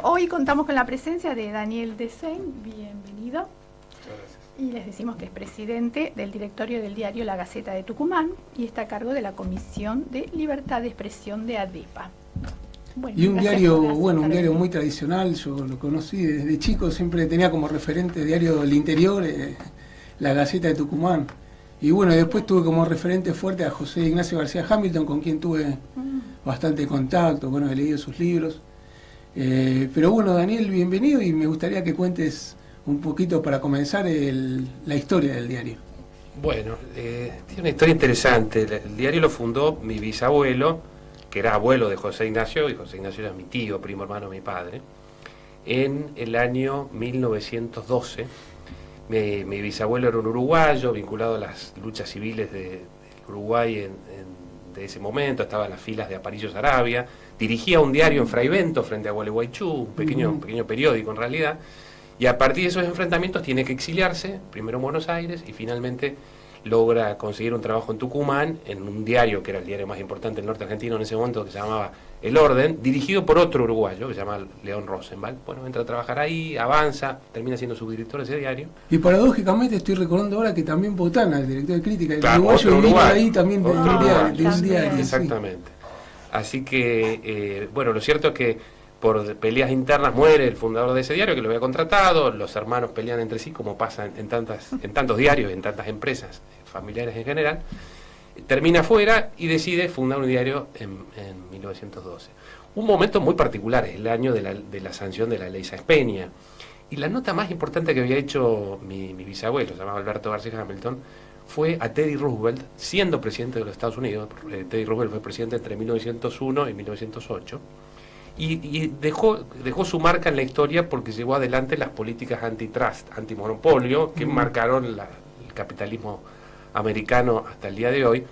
Hoy contamos con la presencia de Daniel Desen, bienvenido. Muchas gracias. Y les decimos que es presidente del directorio del diario La Gaceta de Tucumán y está a cargo de la Comisión de Libertad de Expresión de ADEPA. Bueno, y un diario, un diario muy tradicional, yo lo conocí desde chico, siempre tenía como referente diario del interior, La Gaceta de Tucumán. Y bueno, después tuve como referente fuerte a José Ignacio García Hamilton, con quien tuve bastante contacto, bueno, he leído sus libros. Pero bueno, Daniel, bienvenido y me gustaría que cuentes un poquito para comenzar la historia del diario. Bueno, tiene una historia interesante. El diario lo fundó mi bisabuelo, que era abuelo de José Ignacio, y José Ignacio era mi tío, primo hermano de mi padre, en el año 1912. Mi bisabuelo era un uruguayo vinculado a las luchas civiles de Uruguay de ese momento, estaba en las filas de Aparicio Saravia, dirigía un diario en Fraivento frente a Gualeguaychú, un pequeño periódico en realidad, y a partir de esos enfrentamientos tiene que exiliarse, primero en Buenos Aires, y finalmente logra conseguir un trabajo en Tucumán, en un diario que era el diario más importante del norte argentino en ese momento, que se llamaba El Orden, dirigido por otro uruguayo, que se llama León Rosenwald. Bueno, entra a trabajar ahí, avanza, termina siendo subdirector de ese diario. Y paradójicamente estoy recordando ahora que también Botana, el director de crítica, el claro, uruguayo, vino ahí también de un diario. Exactamente. Sí. Así que, bueno, lo cierto es que por peleas internas muere el fundador de ese diario, que lo había contratado, los hermanos pelean entre sí, como pasa en tantos diarios, en tantas empresas familiares en general, termina fuera y decide fundar un diario en 1912. Un momento muy particular, es el año de la sanción de la ley Sáenz Peña, y la nota más importante que había hecho mi bisabuelo, se llamaba Alberto García Hamilton, fue a Teddy Roosevelt, siendo presidente de los Estados Unidos. Teddy Roosevelt fue presidente entre 1901 y 1908, y dejó su marca en la historia porque llevó adelante las políticas antitrust, antimonopolio, que marcaron el capitalismo americano hasta el día de hoy,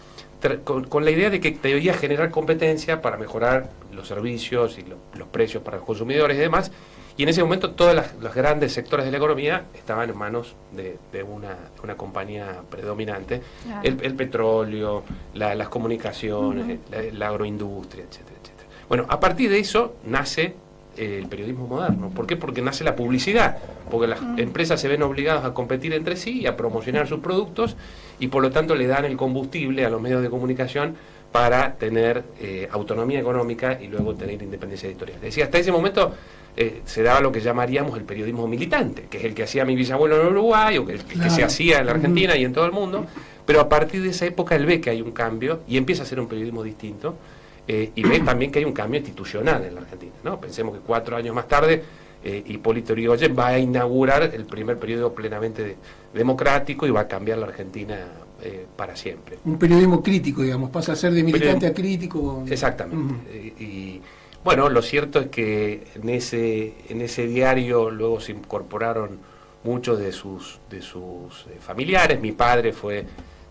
con la idea de que debía generar competencia para mejorar los servicios y los precios para los consumidores y demás, y en ese momento todos los grandes sectores de la economía estaban en manos de una compañía predominante, claro. el petróleo, las comunicaciones, la agroindustria, etcétera, etcétera. Bueno, a partir de eso nace el periodismo moderno. ¿Por qué? Porque nace la publicidad, porque las empresas se ven obligadas a competir entre sí y a promocionar sus productos, y por lo tanto le dan el combustible a los medios de comunicación para tener autonomía económica y luego tener independencia editorial. Es decir, hasta ese momento se daba lo que llamaríamos el periodismo militante, que es el que hacía mi bisabuelo en Uruguay, o que se hacía en la Argentina y en todo el mundo, pero a partir de esa época él ve que hay un cambio y empieza a hacer un periodismo distinto. Y ve también que hay un cambio institucional en la Argentina, ¿no? Pensemos que 4 años más tarde Hipólito Yrigoyen va a inaugurar el primer periodo plenamente democrático y va a cambiar la Argentina para siempre. Un periodismo crítico, digamos, pasa a ser de militante a crítico. Exactamente. Y bueno, lo cierto es que en ese diario luego se incorporaron muchos de sus familiares. Mi padre fue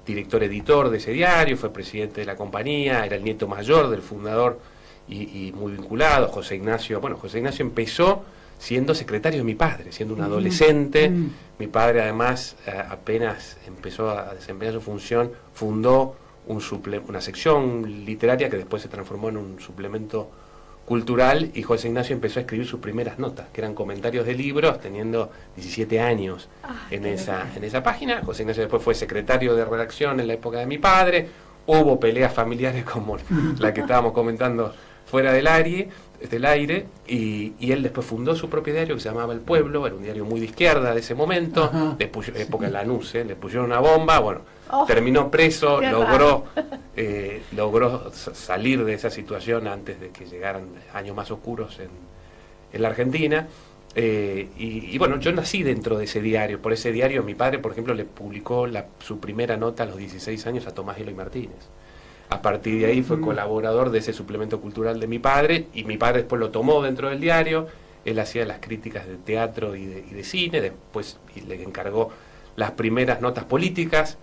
director editor de ese diario, fue presidente de la compañía, era el nieto mayor del fundador y muy vinculado, José Ignacio. Bueno, José Ignacio empezó siendo secretario de mi padre, siendo un adolescente. Mi padre además apenas empezó a desempeñar su función, fundó una sección literaria que después se transformó en un suplemento cultural, y José Ignacio empezó a escribir sus primeras notas, que eran comentarios de libros, teniendo 17 años en esa página. José Ignacio después fue secretario de redacción en la época de mi padre. Hubo peleas familiares como la que estábamos comentando fuera del aire, y él después fundó su propio diario que se llamaba El Pueblo. Era un diario muy de izquierda de ese momento, época de Lanús, le pusieron una bomba, bueno, terminó preso, logró salir de esa situación antes de que llegaran años más oscuros en la Argentina. Y bueno, yo nací dentro de ese diario. Por ese diario mi padre, por ejemplo, le publicó su primera nota a los 16 años a Tomás Eloy Martínez. A partir de ahí fue colaborador de ese suplemento cultural de mi padre, y mi padre después lo tomó dentro del diario. Él hacía las críticas de teatro y de cine, después le encargó las primeras notas políticas.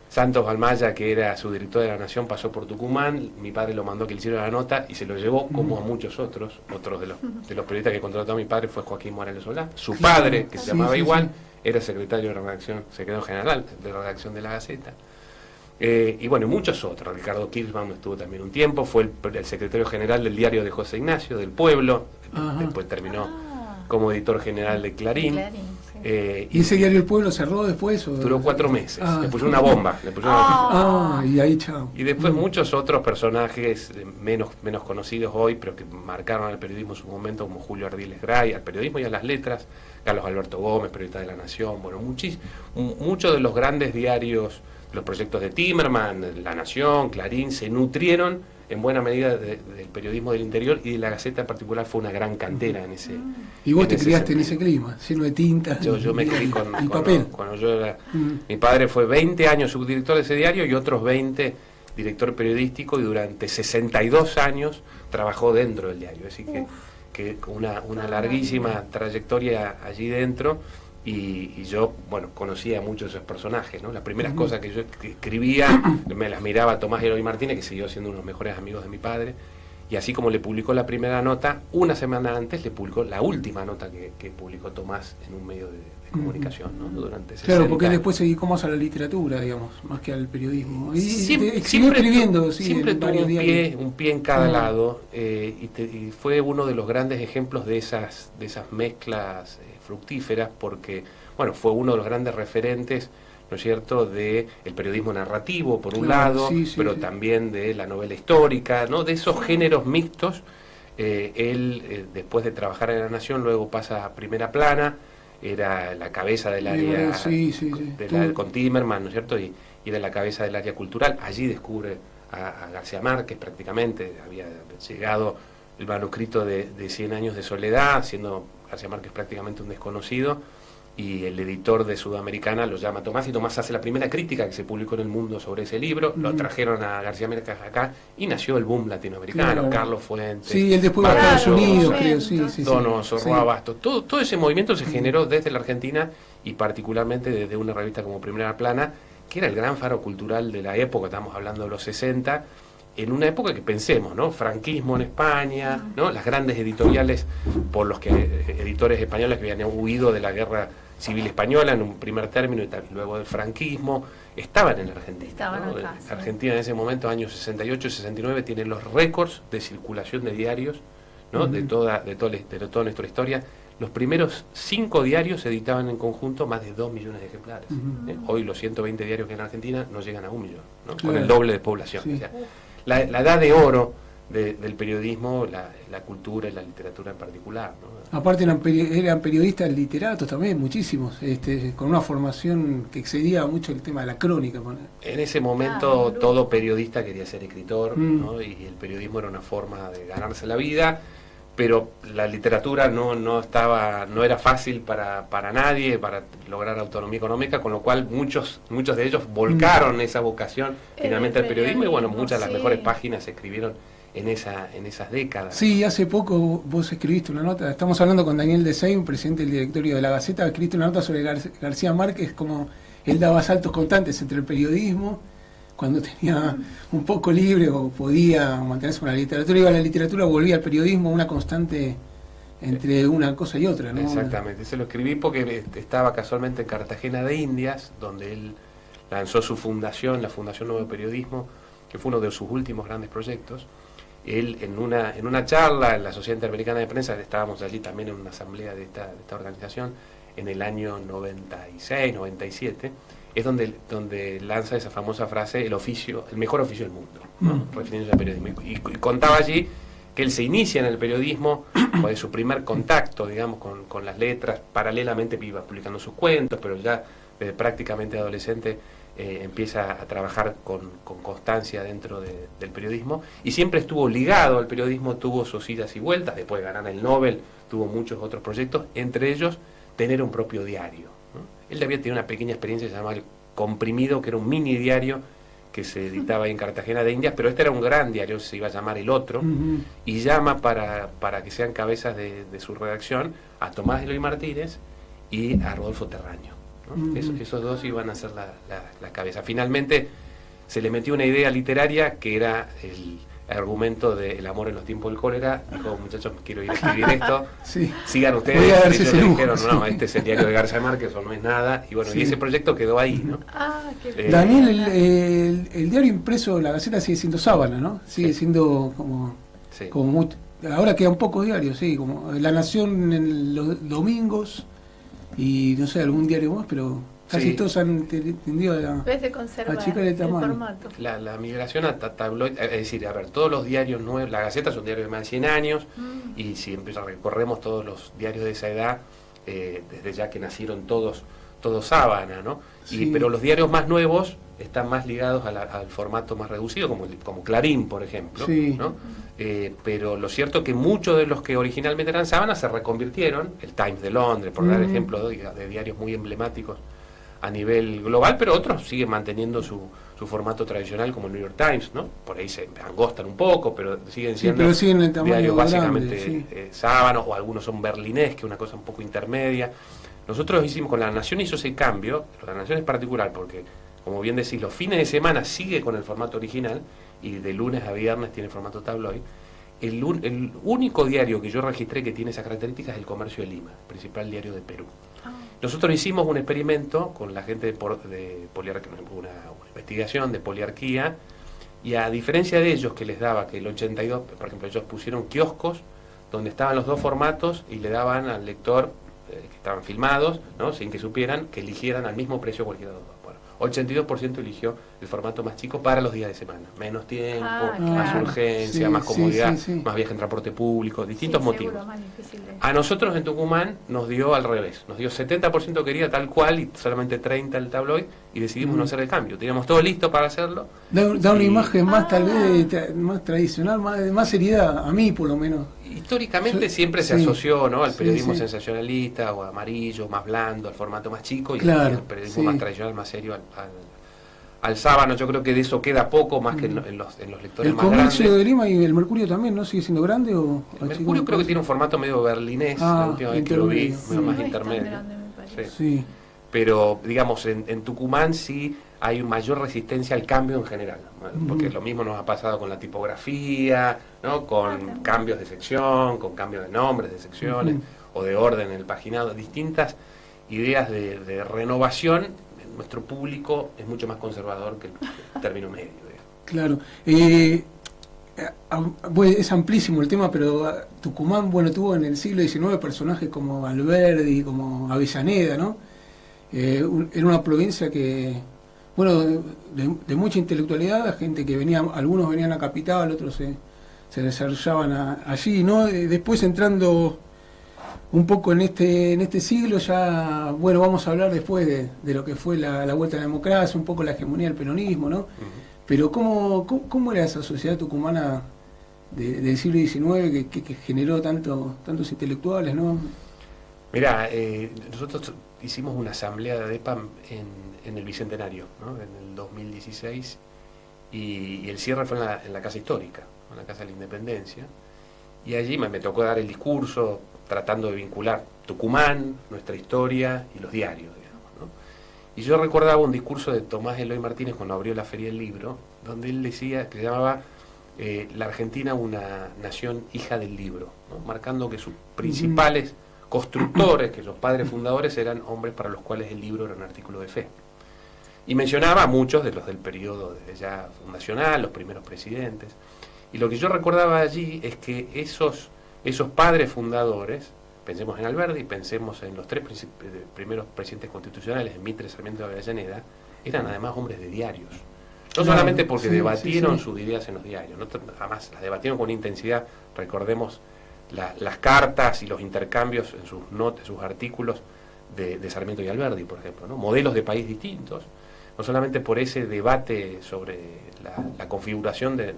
Santos Balmaya, que era su director de La Nación, pasó por Tucumán. Mi padre lo mandó que le hiciera la nota y se lo llevó, como a muchos otros de los periodistas que contrató a mi padre fue Joaquín Morales Solá. Su padre, que se llamaba igual, era secretario de la redacción, secretario general de la redacción de La Gaceta. Y bueno, muchos otros. Ricardo Kirchmann estuvo también un tiempo, fue el secretario general del diario de José Ignacio, del Pueblo. después terminó como editor general de Clarín. ¿Y ese diario El Pueblo cerró después? ¿O? Duró 4 meses. Le pusieron una bomba. Y ahí chao. Y después muchos otros personajes menos conocidos hoy, pero que marcaron al periodismo en su momento, como Julio Ardiles Gray, al periodismo y a las letras, Carlos Alberto Gómez, periodista de La Nación, bueno, muchos de los grandes diarios, los proyectos de Timerman, La Nación, Clarín, se nutrieron en buena medida del periodismo del interior, y de la Gaceta en particular fue una gran cantera en ese. Y vos te criaste en ese clima, lleno de tintas. Yo me crié con papel. Cuando yo era. Mi padre fue 20 años subdirector de ese diario y otros 20 director periodístico, y durante 62 años trabajó dentro del diario. Así que una larguísima trayectoria allí dentro. Y yo, bueno, conocía a muchos de esos personajes, ¿no? Las primeras cosas que yo escribía, me las miraba a Tomás Eloy Martínez, que siguió siendo uno de los mejores amigos de mi padre, y así como le publicó la primera nota, una semana antes le publicó la última nota que publicó Tomás en un medio de comunicación, ¿no? Durante 60 Claro, porque después se dedicó más a la literatura, digamos, más que al periodismo. Y siempre escribiendo, siempre tuvo un pie en cada lado, y fue uno de los grandes ejemplos de esas mezclas fructíferas, porque, bueno, fue uno de los grandes referentes, ¿no es cierto?, de el periodismo narrativo, por un lado, pero también de la novela histórica, ¿no?, de esos géneros mixtos. Él, después de trabajar en La Nación, luego pasa a Primera Plana, era la cabeza del área con Timerman, ¿no es cierto?, y era la cabeza del área cultural. Allí descubre a García Márquez, prácticamente había llegado el manuscrito de 100 años de soledad, siendo García Márquez prácticamente un desconocido, y el editor de Sudamericana lo llama a Tomás, y Tomás hace la primera crítica que se publicó en El Mundo sobre ese libro. Lo trajeron a García Márquez acá, y nació el boom latinoamericano. Carlos Fuentes, sí, él después va a Estados Unidos, creo, Donoso, Roa Bastos, todo ese movimiento se generó desde la Argentina, y particularmente desde una revista como Primera Plana, que era el gran faro cultural de la época. Estamos hablando de los 60, en una época que pensemos, ¿no? Franquismo en España, ¿no? Las grandes editoriales por los que editores españoles que habían huido de la guerra civil española en un primer término, y luego del franquismo, estaban en la Argentina, ¿no? Argentina en ese momento, años 68 y 69, tiene los récords de circulación de diarios, ¿no? de toda nuestra historia. Los primeros 5 diarios se editaban en conjunto más de 2 millones de ejemplares. Hoy los 120 diarios que hay en Argentina no llegan a 1 millón, ¿no? Con el doble de población. O sea, la edad de oro del periodismo, la cultura y la literatura en particular, ¿no? Aparte eran periodistas literatos también, muchísimos, con una formación que excedía mucho el tema de la crónica. En ese momento todo periodista quería ser escritor, ¿no? Y el periodismo era una forma de ganarse la vida, pero la literatura no era fácil para nadie, para lograr autonomía económica, con lo cual muchos de ellos volcaron esa vocación finalmente al periodismo, y bueno, muchas de las mejores páginas se escribieron en esas décadas. Sí, hace poco vos escribiste una nota, estamos hablando con Daniel Desein, presidente del directorio de la Gaceta, escribiste una nota sobre García Márquez, como él daba saltos constantes entre el periodismo, cuando tenía un poco libre o podía mantenerse con la literatura, iba a la literatura, volvía al periodismo, una constante entre una cosa y otra, ¿no? Exactamente, se lo escribí porque estaba casualmente en Cartagena de Indias, donde él lanzó su fundación, la Fundación Nuevo Periodismo, que fue uno de sus últimos grandes proyectos. Él en una charla en la Sociedad Interamericana de Prensa, estábamos allí también en una asamblea de esta organización, en el año 96, 97, es donde lanza esa famosa frase, el mejor oficio del mundo, ¿no? Refiriéndose al periodismo. Y contaba allí que él se inicia en el periodismo, de su primer contacto, digamos, con las letras. Paralelamente iba publicando sus cuentos, pero ya desde prácticamente adolescente empieza a trabajar con constancia dentro del periodismo, y siempre estuvo ligado al periodismo, tuvo sus idas y vueltas, después de ganar el Nobel, tuvo muchos otros proyectos, entre ellos tener un propio diario, ¿no? Él había tenido una pequeña experiencia llamada El Comprimido, que era un mini diario que se editaba ahí en Cartagena de Indias, pero este era un gran diario, se iba a llamar El Otro, y llama para que sean cabezas de su redacción a Tomás Eloy Martínez y a Rodolfo Terraño, ¿no? Esos dos iban a ser la cabeza. Finalmente se le metió una idea literaria que era el argumento de El amor en los tiempos del cólera. Dijo, muchachos, quiero ir a escribir esto, sigan ustedes. Ellos le dijeron, no, este es el diario de García Márquez, o no es nada, y bueno, y ese proyecto quedó ahí, ¿no? Daniel, el diario impreso, la Gaceta, sigue siendo sábana, ¿no? Sigue siendo como ahora quedan pocos diarios, sí, como La Nación en los domingos y no sé, algún diario más, pero casi Sí. todos han tendido Ves de conservar achicar el el tamaño. formato. La migración a tabloid, es decir, a ver, todos los diarios nuevos, la Gaceta es un diario de más de 100 años, y si recorremos todos los diarios de esa edad, desde ya que nacieron todos Sábana, ¿no? Sí. Pero los diarios más nuevos están más ligados al formato más reducido, como Clarín, por ejemplo, Sí. ¿no? Pero lo cierto es que muchos de los que originalmente eran Sábana se reconvirtieron, el Times de Londres, por dar ejemplo de diarios muy emblemáticos a nivel global, pero otros siguen manteniendo su formato tradicional, como el New York Times, ¿no? Por ahí se angostan un poco, pero siguen Sí, siendo pero siguen el tamaño diarios básicamente grande, sí. sábanos, o algunos son berlinés, que es una cosa un poco intermedia. Nosotros hicimos, con La Nación hizo ese cambio, La Nación es particular porque, como bien decís, los fines de semana sigue con el formato original, y de lunes a viernes tiene formato tabloid. El único diario que yo registré que tiene esas características es El Comercio de Lima, el principal diario de Perú. Nosotros hicimos un experimento con la gente de poliarquía, una investigación de poliarquía, y a diferencia de ellos, que les daba que el 82, por ejemplo, ellos pusieron kioscos donde estaban los dos formatos y le daban al lector, que estaban filmados, ¿no?, sin que supieran, que eligieran al mismo precio cualquiera de los dos. Bueno, 82% eligió el formato más chico para los días de semana. Menos tiempo, más claro. urgencia, Sí, más comodidad, sí, sí. más viaje en transporte público, distintos Sí, motivos. seguro, más difícil de- A nosotros en Tucumán nos dio al revés, nos dio 70% quería tal cual y solamente 30% el tabloid, y decidimos no hacer el cambio. Teníamos todo listo para hacerlo. Da una Y imagen más, tal vez, más tradicional, más seriedad, a mí por lo menos. históricamente Yo- siempre se sí, asoció, ¿no?, al sí, periodismo sí. sensacionalista o amarillo, más blando, al formato más chico, y Claro, al periodismo sí. más tradicional, más serio, al sábano. Yo creo que de eso queda poco, más que en los lectores El más Comercio grandes. de Lima y el Mercurio también, ¿no? ¿Sigue siendo grande o El Mercurio creo que tiene un formato medio berlinés, Ah, la última vez que lo vi, intermedio, medio sí. más No es tan intermedio. grande, me parece. Sí. Sí. Pero digamos, en Tucumán sí hay mayor resistencia al cambio en general, ¿no? Porque lo mismo nos ha pasado con la tipografía, ¿no?, con también. cambios de sección, con cambios de nombres de secciones, o de orden en el paginado, distintas ideas de renovación. Nuestro público es mucho más conservador que el término medio, digamos. Claro. Bueno, es amplísimo el tema, pero Tucumán, bueno, tuvo en el siglo XIX personajes como Alberdi, como Avellaneda, ¿no? Era una provincia que, bueno, de mucha intelectualidad, gente que venía, algunos venían a Capital, otros se desarrollaban allí, ¿no? Después, entrando un poco en este siglo, ya, bueno, vamos a hablar después de lo que fue la vuelta a la democracia, un poco la hegemonía del peronismo, ¿no? Pero ¿cómo era esa sociedad tucumana del siglo XIX que generó tantos intelectuales, ¿no? Mirá, nosotros hicimos una asamblea de ADEPA en el Bicentenario, ¿no?, en el 2016, y el cierre fue en la Casa Histórica, en la Casa de la Independencia, y allí me tocó dar el discurso tratando de vincular Tucumán, nuestra historia y los diarios, digamos, ¿no? Y yo recordaba un discurso de Tomás Eloy Martínez cuando abrió la Feria del Libro, donde él decía, que se llamaba la Argentina una nación hija del libro, ¿no?, marcando que sus principales constructores, que los padres fundadores, eran hombres para los cuales el libro era un artículo de fe. Y mencionaba a muchos de los del periodo desde ya fundacional, los primeros presidentes. Y lo que yo recordaba allí es que esos padres fundadores, pensemos en Alberdi, pensemos en los tres primeros presidentes constitucionales, en Mitre, Sarmiento y Avellaneda, eran además hombres de diarios. No Claro, solamente porque sí, debatieron sí. sus ideas en los diarios, no, además las debatieron con intensidad. Recordemos las cartas y los intercambios en sus notas, sus artículos de Sarmiento y Alberdi, por ejemplo, ¿no? Modelos de país distintos, no solamente por ese debate sobre la configuración del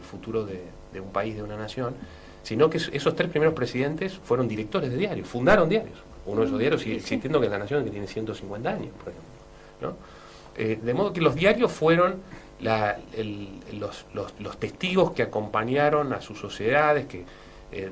futuro de un país, de una nación, sino que esos tres primeros presidentes fueron directores de diarios, fundaron diarios. Uno de esos diarios sigue existiendo, que es La Nación, que tiene 150 años, por ejemplo, ¿no? De modo que los diarios fueron los testigos que acompañaron a sus sociedades, que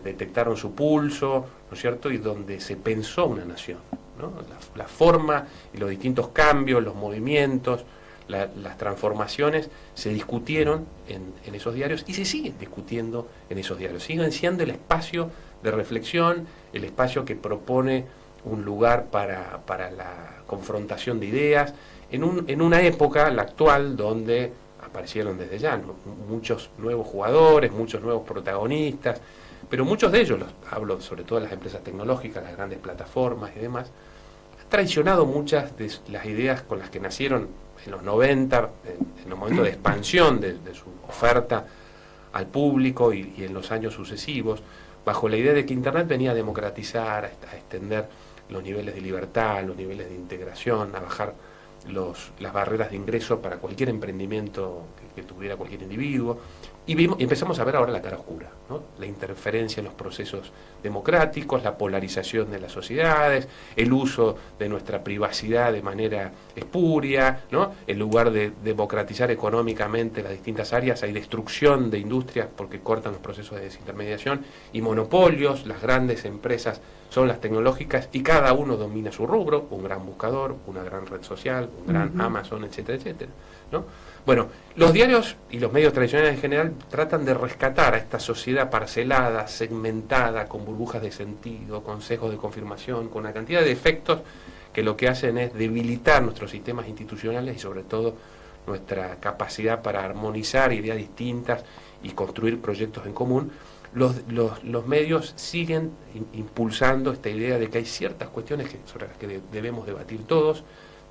detectaron su pulso, ¿no es cierto?, y donde se pensó una nación, ¿no? La forma y los distintos cambios, los movimientos, las transformaciones se discutieron en esos diarios y se siguen discutiendo en esos diarios. Siguen siendo el espacio de reflexión, el espacio que propone un lugar para la confrontación de ideas, en una época, la actual, donde aparecieron desde ya, ¿no?, muchos nuevos jugadores, muchos nuevos protagonistas, Pero muchos de ellos, hablo sobre todo de las empresas tecnológicas, las grandes plataformas y demás, han traicionado muchas de las ideas con las que nacieron en los 90, en los momentos de expansión de su oferta al público y en los años sucesivos, bajo la idea de que Internet venía a democratizar, a extender los niveles de libertad, los niveles de integración, a bajar las barreras de ingreso para cualquier emprendimiento que tuviera cualquier individuo. Y empezamos a ver ahora la cara oscura, ¿no? La interferencia en los procesos democráticos, la polarización de las sociedades, el uso de nuestra privacidad de manera espuria, ¿no? En lugar de democratizar económicamente las distintas áreas, hay destrucción de industrias porque cortan los procesos de desintermediación y monopolios. Las grandes empresas son las tecnológicas y cada uno domina su rubro, un gran buscador, una gran red social, un gran Amazon, etcétera, etcétera, ¿no? Bueno, los diarios y los medios tradicionales en general tratan de rescatar a esta sociedad parcelada, segmentada, con burbujas de sentido, con sesgos de confirmación, con una cantidad de efectos que lo que hacen es debilitar nuestros sistemas institucionales y sobre todo nuestra capacidad para armonizar ideas distintas y construir proyectos en común. Los medios siguen impulsando esta idea de que hay ciertas cuestiones sobre las que debemos debatir todos,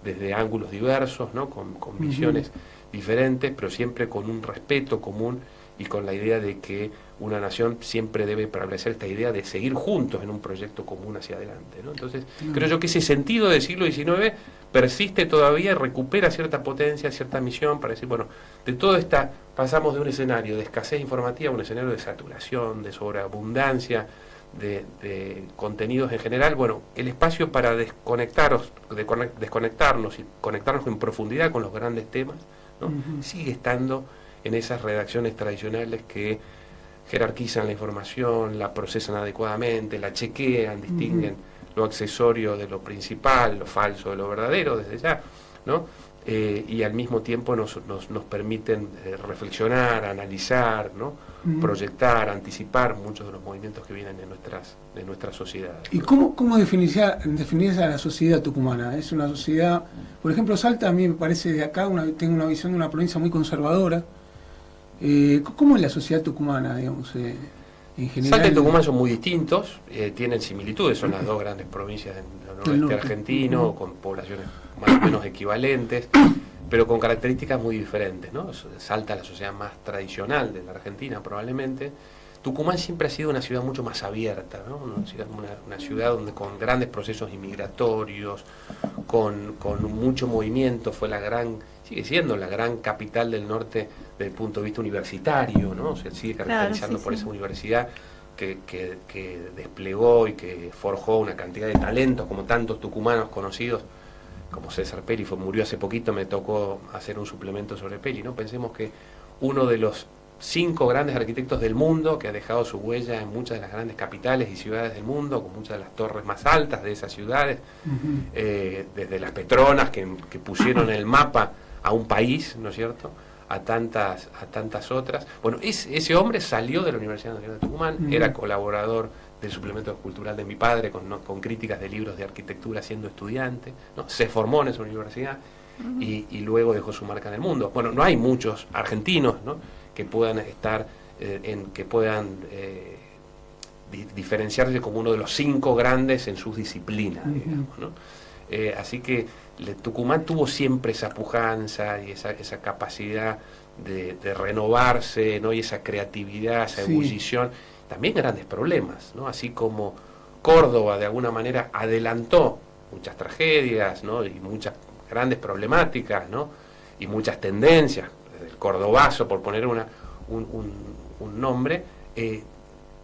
desde ángulos diversos, ¿no? Con visiones diferentes, pero siempre con un respeto común y con la idea de que una nación siempre debe prevalecer esta idea de seguir juntos en un proyecto común hacia adelante, ¿no? Entonces, creo yo que ese sentido del siglo XIX persiste todavía y recupera cierta potencia, cierta misión para decir, bueno, de todo esta pasamos de un escenario de escasez informativa a un escenario de saturación, de sobreabundancia, de contenidos en general. Bueno, el espacio para desconectarnos y conectarnos en profundidad con los grandes temas, ¿no? Sigue estando en esas redacciones tradicionales que jerarquizan la información, la procesan adecuadamente, la chequean, distinguen lo accesorio de lo principal, lo falso de lo verdadero desde ya, ¿no? Y al mismo tiempo nos permiten reflexionar, analizar, ¿no? Proyectar, anticipar muchos de los movimientos que vienen de nuestras sociedades. ¿Y cómo definirse a la sociedad tucumana? Es una sociedad, por ejemplo, Salta a mí me parece de acá, tengo una visión de una provincia muy conservadora. ¿Cómo es la sociedad tucumana, digamos, en general? Salta y Tucumán son muy distintos, tienen similitudes, son las dos grandes provincias del noroeste argentino, con poblaciones más o menos equivalentes, pero con características muy diferentes, ¿no? Salta es la sociedad más tradicional de la Argentina, probablemente. Tucumán siempre ha sido una ciudad mucho más abierta, ¿no? Una ciudad donde con grandes procesos inmigratorios, con mucho movimiento, sigue siendo la gran capital del norte desde el punto de vista universitario, ¿no? Se sigue caracterizando por esa universidad que desplegó y que forjó una cantidad de talentos, como tantos tucumanos conocidos, como César Peli, murió hace poquito, me tocó hacer un suplemento sobre Peli, ¿no? Pensemos que uno de los 5 grandes arquitectos del mundo, que ha dejado su huella en muchas de las grandes capitales y ciudades del mundo, con muchas de las torres más altas de esas ciudades, desde las Petronas que pusieron en el mapa a un país, ¿no es cierto?, a tantas otras. Bueno, ese hombre salió de la Universidad Nacional de Tucumán, era colaborador del suplemento cultural de mi padre, con críticas de libros de arquitectura siendo estudiante, ¿no? Se formó en esa universidad y luego dejó su marca en el mundo. Bueno, no hay muchos argentinos, ¿no?, que puedan estar, diferenciarse como uno de los 5 grandes en sus disciplinas, digamos, ¿no? Así que Tucumán tuvo siempre esa pujanza y esa capacidad de renovarse, ¿no? Y esa creatividad, esa ebullición, también grandes problemas, ¿no? Así como Córdoba de alguna manera adelantó muchas tragedias, ¿no? Y muchas grandes problemáticas, ¿no? Y muchas tendencias, el cordobazo, por poner un nombre,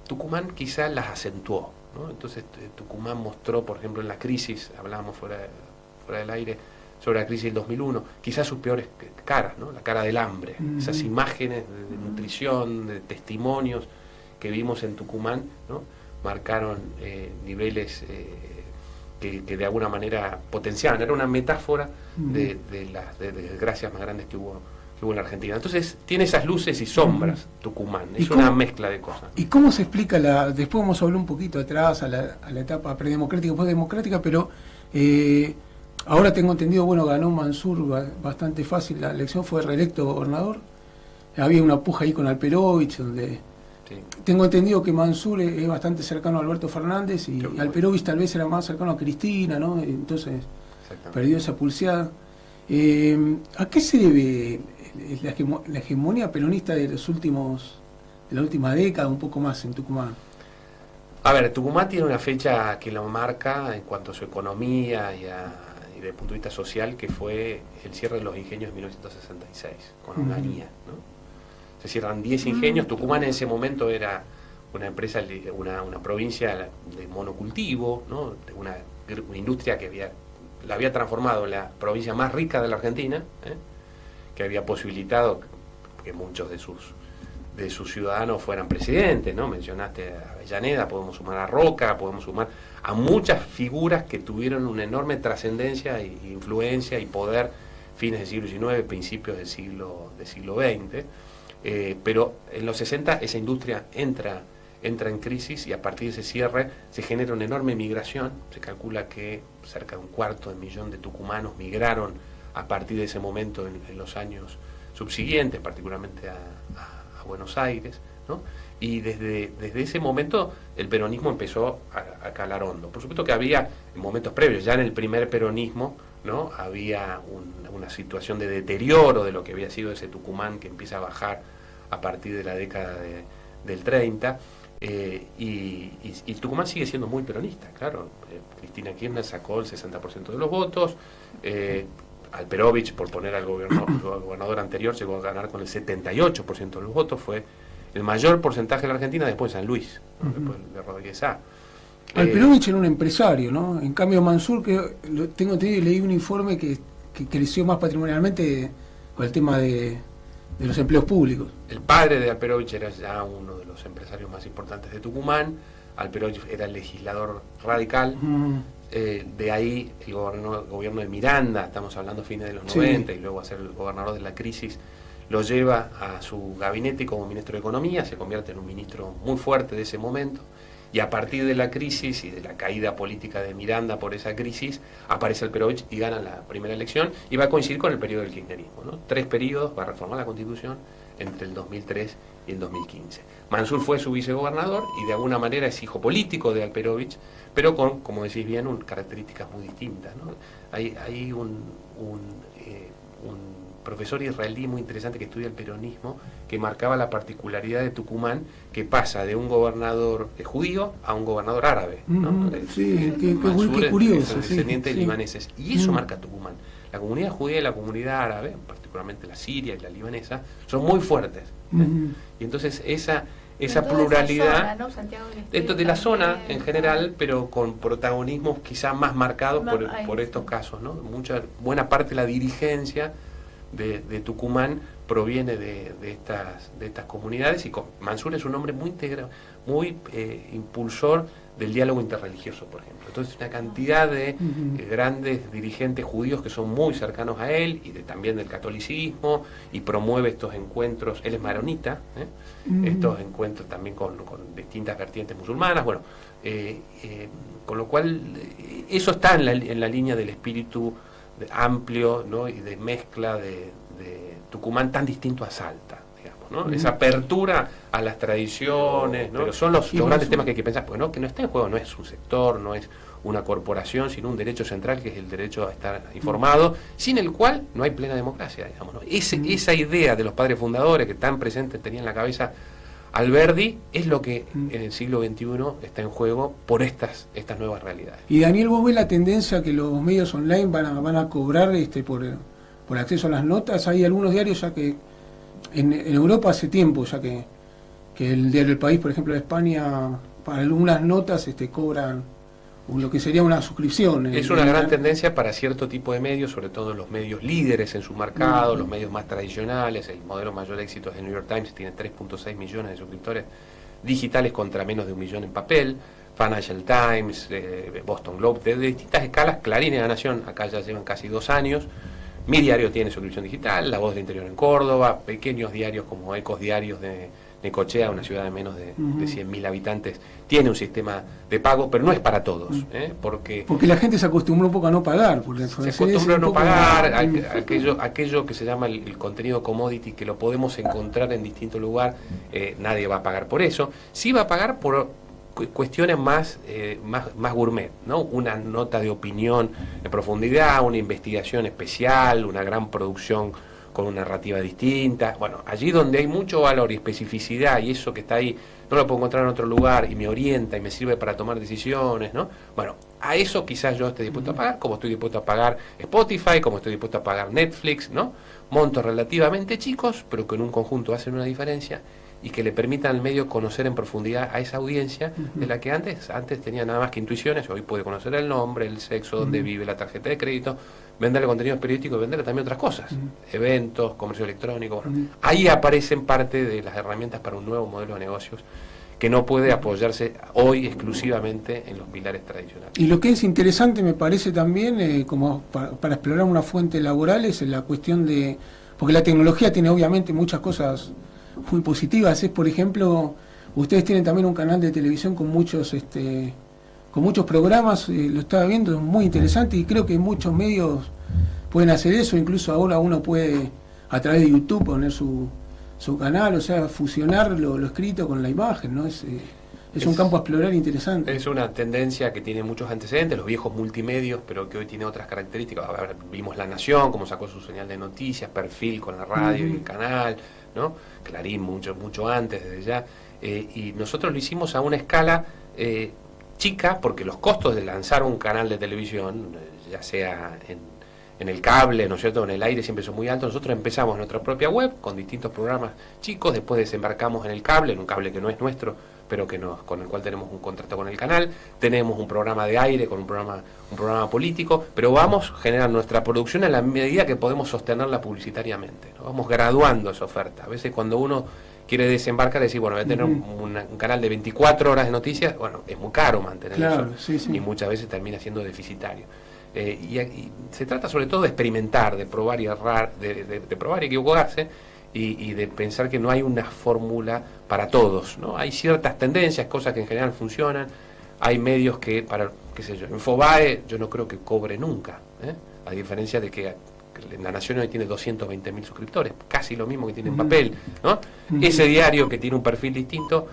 Tucumán quizás las acentuó, ¿no? Entonces Tucumán mostró, por ejemplo, en la crisis, hablábamos fuera del aire, sobre la crisis del 2001, quizás sus peores caras, ¿no? La cara del hambre, esas imágenes de nutrición, de testimonios que vimos en Tucumán, ¿no? Marcaron niveles que de alguna manera potenciaban, era una metáfora de las desgracias más grandes que hubo en la Argentina. Entonces tiene esas luces y sombras Tucumán, es una mezcla de cosas. ¿Y cómo se explica después vamos a hablar un poquito atrás a la etapa predemocrática, postdemocrática, pero ahora tengo entendido, bueno, ganó Mansur bastante fácil la elección, fue reelecto gobernador, había una puja ahí con Alperovich, donde Sí. Tengo entendido que Mansur es bastante cercano a Alberto Fernández y Alperovich tal vez era más cercano a Cristina, ¿no? Entonces perdió esa pulseada. ¿A qué se debe la hegemonía peronista de la última década, un poco más en Tucumán? A ver, Tucumán tiene una fecha que lo marca en cuanto a su economía y desde el punto de vista social, que fue el cierre de los ingenios en 1966, con Onganía, ¿no? Se cierran 10 ingenios. Tucumán en ese momento era una empresa, una provincia de monocultivo, ¿no? Una industria que la había transformado en la provincia más rica de la Argentina, que había posibilitado que muchos de sus ciudadanos fueran presidentes, ¿no? Mencionaste a Avellaneda, podemos sumar a Roca, podemos sumar a muchas figuras que tuvieron una enorme trascendencia e influencia y poder fines del siglo XIX, principios del siglo XX. Pero en los 60 esa industria entra en crisis y a partir de ese cierre se genera una enorme migración. Se calcula que cerca de 250.000 de tucumanos migraron a partir de ese momento en los años subsiguientes, particularmente a Buenos Aires, ¿no? Y desde ese momento el peronismo empezó a calar hondo. Por supuesto que había en momentos previos, ya en el primer peronismo, ¿no? Había una situación de deterioro de lo que había sido ese Tucumán que empieza a bajar a partir de la década del 30, y Tucumán sigue siendo muy peronista, claro. Cristina Kirchner sacó el 60% de los votos, Alperovich, por poner al gobernador anterior, llegó a ganar con el 78% de los votos, fue el mayor porcentaje de la Argentina después de San Luis, ¿no? Después de Rodríguez A. Alperovich era un empresario, ¿no? En cambio Mansur, que tengo entendido y leí un informe que creció más patrimonialmente con el tema de los empleos públicos. El padre de Alperovich era ya uno de los empresarios más importantes de Tucumán. Alperovich era el legislador radical. De ahí el gobierno de Miranda, estamos hablando fines de los 90, y luego a ser el gobernador de la crisis, lo lleva a su gabinete como ministro de Economía, se convierte en un ministro muy fuerte de ese momento, y a partir de la crisis y de la caída política de Miranda por esa crisis, aparece Alperovich y gana la primera elección, y va a coincidir con el periodo del kirchnerismo, ¿no? 3 periodos, va a reformar la Constitución entre el 2003 y el 2015. Mansur fue su vicegobernador y de alguna manera es hijo político de Alperovich, pero con, como decís bien, características muy distintas, ¿no? Hay un profesor israelí muy interesante que estudia el peronismo, que marcaba la particularidad de Tucumán, que pasa de un gobernador judío a un gobernador árabe, ¿no? Sí, qué curioso. Descendiente de libaneses. Y eso marca Tucumán. La comunidad judía y la comunidad árabe, particularmente la siria y la libanesa, son muy fuertes. Y entonces esa pluralidad, zona, ¿no? dentro de la zona en general, pero con protagonismos quizá más marcados por estos casos, ¿no? Buena parte de la dirigencia de Tucumán proviene de estas comunidades, y Mansur es un hombre muy muy impulsor del diálogo interreligioso, por ejemplo. Entonces una cantidad de grandes dirigentes judíos que son muy cercanos a él, y también del catolicismo, y promueve estos encuentros. Él es maronita, estos encuentros también con distintas vertientes musulmanas, bueno, con lo cual eso está en la línea del espíritu amplio, ¿no? Y de mezcla de Tucumán, tan distinto a Salta, digamos, ¿no? Esa apertura a las tradiciones, ¿no? Pero son los grandes temas que hay que pensar, porque que no está en juego, no es un sector, no es una corporación, sino un derecho central, que es el derecho a estar informado, sin el cual no hay plena democracia, digamos, ¿no? Esa idea de los padres fundadores que tan presentes tenía en la cabeza Alberdi es lo que en el siglo XXI está en juego por estas nuevas realidades. Y Daniel, ¿vos ves la tendencia que los medios online van a cobrar por acceso a las notas? Hay algunos diarios ya que en Europa hace tiempo ya que el diario El País, por ejemplo, de España, para algunas notas cobran lo que sería una suscripción. Es una gran tendencia para cierto tipo de medios, sobre todo los medios líderes en su mercado, los medios más tradicionales. El modelo mayor éxito es el New York Times, tiene 3.6 millones de suscriptores digitales contra menos de 1 millón en papel. Financial Times, Boston Globe, de distintas escalas. Clarín y La Nación, acá ya llevan casi 2 años. Mi diario tiene suscripción digital, La Voz del Interior en Córdoba, pequeños diarios como Ecos Diarios de Necochea, una ciudad de menos de 100.000 habitantes, tiene un sistema de pago, pero no es para todos, porque la gente se acostumbró un poco a no pagar. Se acostumbró a no pagar, aquello que se llama el contenido commodity, que lo podemos encontrar en distintos lugares, nadie va a pagar por eso. Sí va a pagar por cuestiones más gourmet, ¿no? Una nota de opinión en profundidad, una investigación especial, una gran producción con una narrativa distinta. Bueno, allí donde hay mucho valor y especificidad, y eso que está ahí no lo puedo encontrar en otro lugar, y me orienta y me sirve para tomar decisiones, ¿no? Bueno, a eso quizás yo esté dispuesto a pagar, como estoy dispuesto a pagar Spotify, como estoy dispuesto a pagar Netflix, ¿no? Montos relativamente chicos, pero que en un conjunto hacen una diferencia, y que le permitan al medio conocer en profundidad a esa audiencia de la que antes tenía nada más que intuiciones. Hoy puede conocer el nombre, el sexo, dónde vive, la tarjeta de crédito, venderle contenidos periodísticos, venderle también otras cosas, eventos, comercio electrónico. Bueno, ahí aparecen parte de las herramientas para un nuevo modelo de negocios que no puede apoyarse hoy exclusivamente en los pilares tradicionales. Y lo que es interesante me parece también, como para explorar una fuente laboral, es la cuestión de... Porque la tecnología tiene obviamente muchas cosas muy positivas. Es, por ejemplo, ustedes tienen también un canal de televisión con muchos programas, lo estaba viendo, es muy interesante, y creo que muchos medios pueden hacer eso. Incluso ahora uno puede a través de YouTube poner su canal, o sea, fusionar lo escrito con la imagen, ¿no? Es un campo a explorar interesante. Es una tendencia que tiene muchos antecedentes, los viejos multimedios, pero que hoy tiene otras características. A ver, vimos La Nación, cómo sacó su señal de noticias, Perfil con la radio y el canal, ¿no? Clarín mucho antes, desde ya. Y nosotros lo hicimos a una escala chica, porque los costos de lanzar un canal de televisión, ya sea en el cable, ¿no es cierto?, en el aire, siempre son muy altos. Nosotros empezamos nuestra propia web con distintos programas chicos, después desembarcamos en el cable, en un cable que no es nuestro, pero con el cual tenemos un contrato con el canal, tenemos un programa de aire con un programa político, pero vamos generando nuestra producción a la medida que podemos sostenerla publicitariamente, ¿no? Vamos graduando esa oferta. A veces cuando uno quiere desembarcar y decir, bueno, voy a tener un canal de 24 horas de noticias, bueno, es muy caro mantener eso, y muchas veces termina siendo deficitario. Y se trata sobre todo de experimentar, de probar y errar, de probar y equivocarse, y de pensar que no hay una fórmula para todos, ¿no? Hay ciertas tendencias, cosas que en general funcionan, hay medios que, qué sé yo, Infobae yo no creo que cobre nunca, a diferencia de que La Nación hoy tiene 220.000 suscriptores, casi lo mismo que tiene en papel, ¿no? Ese diario que tiene un perfil distinto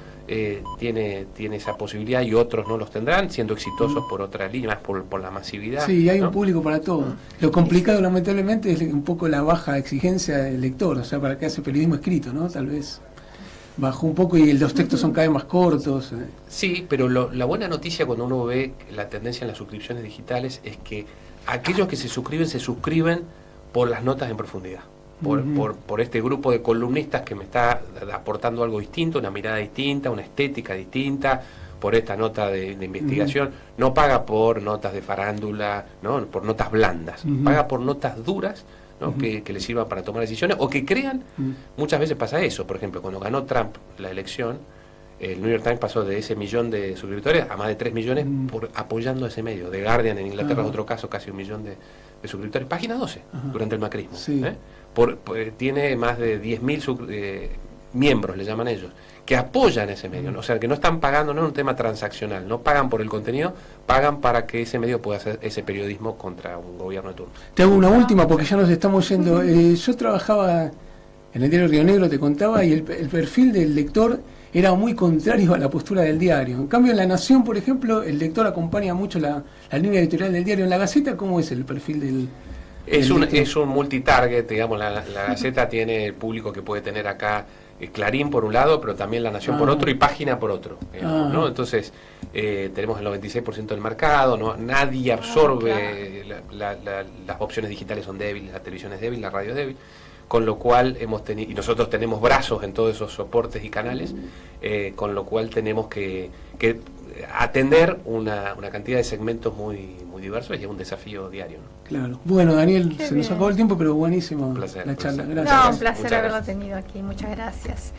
tiene esa posibilidad, y otros no los tendrán, siendo exitosos por otra línea, más por la masividad. Sí, hay ¿no? un público para todo. Lo complicado, lamentablemente, es un poco la baja exigencia del lector, o sea, para que hace periodismo escrito, ¿no? Tal vez bajó un poco y los textos son cada vez más cortos. Sí, pero la buena noticia cuando uno ve la tendencia en las suscripciones digitales es que aquellos que se suscriben por las notas en profundidad. Por este grupo de columnistas que me está aportando algo distinto, una mirada distinta, una estética distinta, por esta nota de investigación. No paga por notas de farándula, ¿no? Por notas blandas, paga por notas duras, ¿no? Que le sirvan para tomar decisiones, o que crean. Muchas veces pasa eso. Por ejemplo, cuando ganó Trump la elección, el New York Times pasó de ese 1 millón de suscriptores a más de 3 millones apoyando ese medio. The Guardian en Inglaterra es otro caso, casi 1 millón de suscriptores. Página 12, durante el macrismo. Sí. Tiene más de 10.000 miembros, le llaman ellos, que apoyan ese medio, ¿no? O sea, que no están pagando, no es un tema transaccional, no pagan por el contenido, pagan para que ese medio pueda hacer ese periodismo contra un gobierno de turno. Te hago una última porque ya nos estamos yendo. Yo trabajaba en el diario Río Negro, te contaba, y el perfil del lector era muy contrario a la postura del diario. En cambio, en La Nación, por ejemplo, el lector acompaña mucho la línea editorial del diario. En La Gaceta, ¿cómo es el perfil del lector? Es un multitarget, digamos. La Gaceta tiene el público que puede tener acá Clarín por un lado, pero también La Nación por otro, y Página por otro, digamos, ¿no? Entonces tenemos el 96% del mercado, ¿no? Nadie absorbe, las opciones digitales son débiles, la televisión es débil, la radio es débil, con lo cual y nosotros tenemos brazos en todos esos soportes y canales, con lo cual tenemos que atender una cantidad de segmentos muy diversos, y es un desafío diario, ¿no? Claro. Bueno, Daniel, se nos acabó el tiempo, pero buenísimo un placer, la charla. Gracias. Gracias. No, un placer haberlo tenido aquí. Muchas gracias.